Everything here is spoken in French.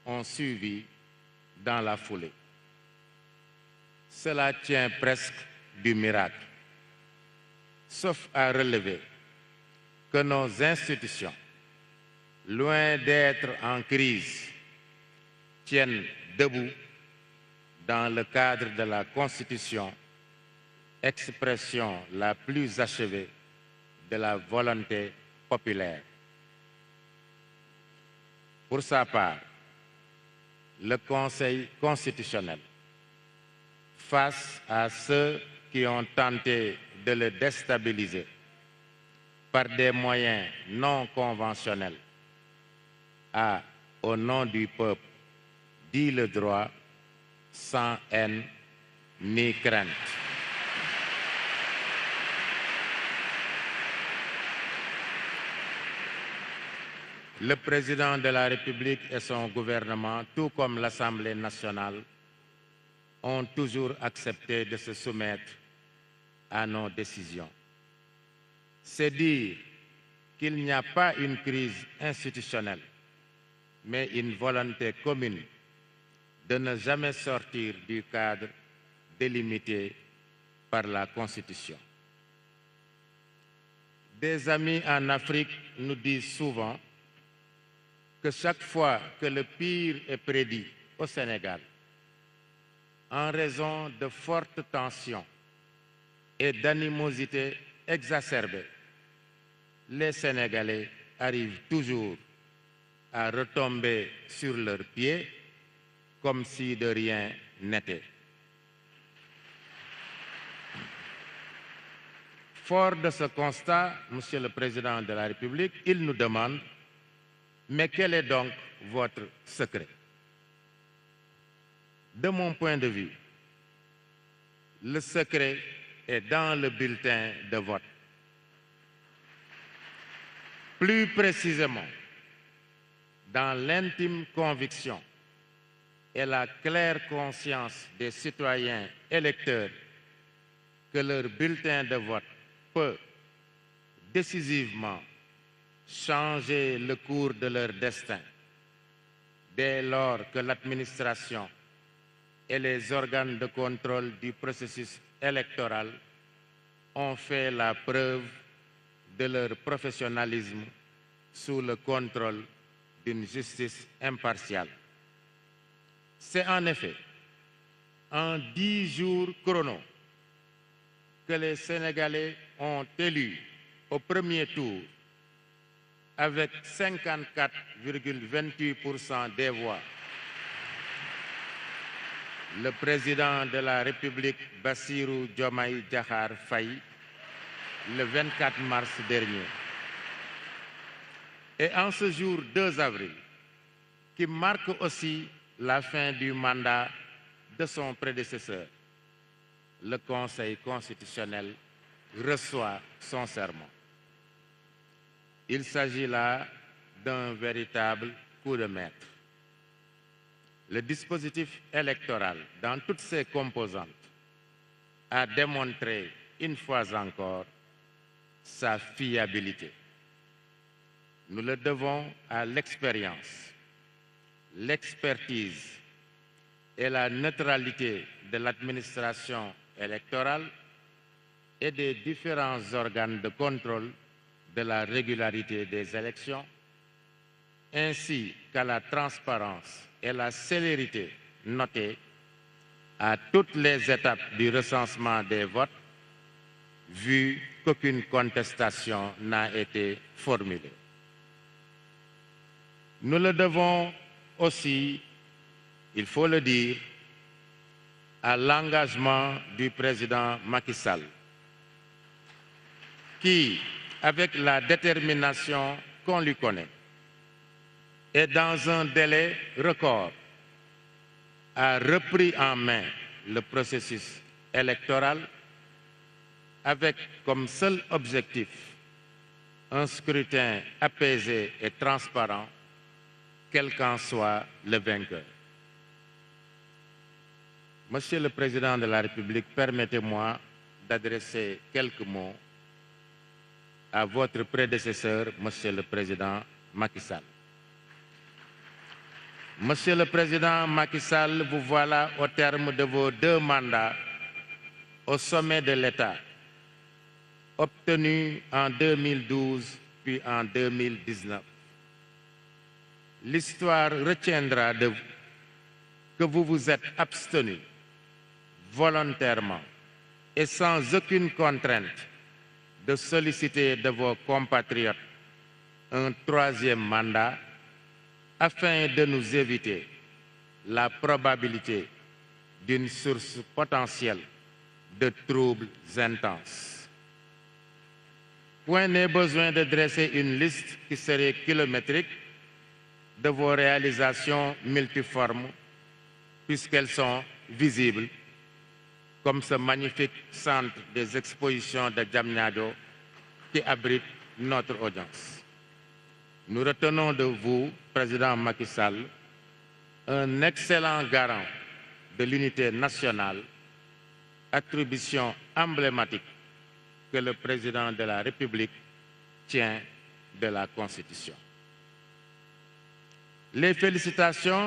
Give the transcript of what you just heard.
ont suivi dans la foulée. Cela tient presque du miracle, sauf à relever que nos institutions, loin d'être en crise, tiennent debout dans le cadre de la Constitution, expression la plus achevée de la volonté populaire. Pour sa part, le Conseil constitutionnel, face à ceux qui ont tenté de le déstabiliser par des moyens non conventionnels, a, au nom du peuple, dit le droit sans haine ni crainte. Le président de la République et son gouvernement, tout comme l'Assemblée nationale, ont toujours accepté de se soumettre à nos décisions. C'est dire qu'il n'y a pas une crise institutionnelle, mais une volonté commune de ne jamais sortir du cadre délimité par la Constitution. Des amis en Afrique nous disent souvent que chaque fois que le pire est prédit au Sénégal, en raison de fortes tensions et d'animosités exacerbées, les Sénégalais arrivent toujours à retomber sur leurs pieds comme si de rien n'était. Fort de ce constat, Monsieur le Président de la République, il nous demande: mais quel est donc votre secret? De mon point de vue, le secret est dans le bulletin de vote. Plus précisément, dans l'intime conviction et la claire conscience des citoyens électeurs que leur bulletin de vote peut décisivement changer le cours de leur destin dès lors que l'administration et les organes de contrôle du processus électoral ont fait la preuve de leur professionnalisme sous le contrôle d'une justice impartiale. C'est en effet en 10 jours chrono que les Sénégalais ont élu au premier tour, avec 54,28% des voix, le président de la République Bassirou Diomaye Diakhar Faye le 24 mars dernier. Et en ce jour 2 avril, qui marque aussi la fin du mandat de son prédécesseur, le Conseil constitutionnel reçoit son serment. Il s'agit là d'un véritable coup de maître. Le dispositif électoral, dans toutes ses composantes, a démontré une fois encore sa fiabilité. Nous le devons à l'expérience, l'expertise et la neutralité de l'administration électorale et des différents organes de contrôle de la régularité des élections, ainsi qu'à la transparence et la célérité notée à toutes les étapes du recensement des votes, vu qu'aucune contestation n'a été formulée. Nous le devons aussi, il faut le dire, à l'engagement du président Macky Sall, qui, avec la détermination qu'on lui connaît, et dans un délai record, a repris en main le processus électoral avec comme seul objectif un scrutin apaisé et transparent, quel qu'en soit le vainqueur. Monsieur le Président de la République, permettez-moi d'adresser quelques mots à votre prédécesseur, Monsieur le Président Macky Sall. Monsieur le Président Macky Sall, vous voilà au terme de vos 2 mandats au sommet de l'État, obtenus en 2012 puis en 2019. L'histoire retiendra de vous que vous vous êtes abstenu volontairement et sans aucune contrainte de solliciter de vos compatriotes un 3e mandat afin de nous éviter la probabilité d'une source potentielle de troubles intenses. Point n'est besoin de dresser une liste qui serait kilométrique de vos réalisations multiformes, puisqu'elles sont visibles, comme ce magnifique centre des expositions de Diamniadio qui abrite notre audience. Nous retenons de vous, Président Macky Sall, un excellent garant de l'unité nationale, attribution emblématique que le Président de la République tient de la Constitution. Les félicitations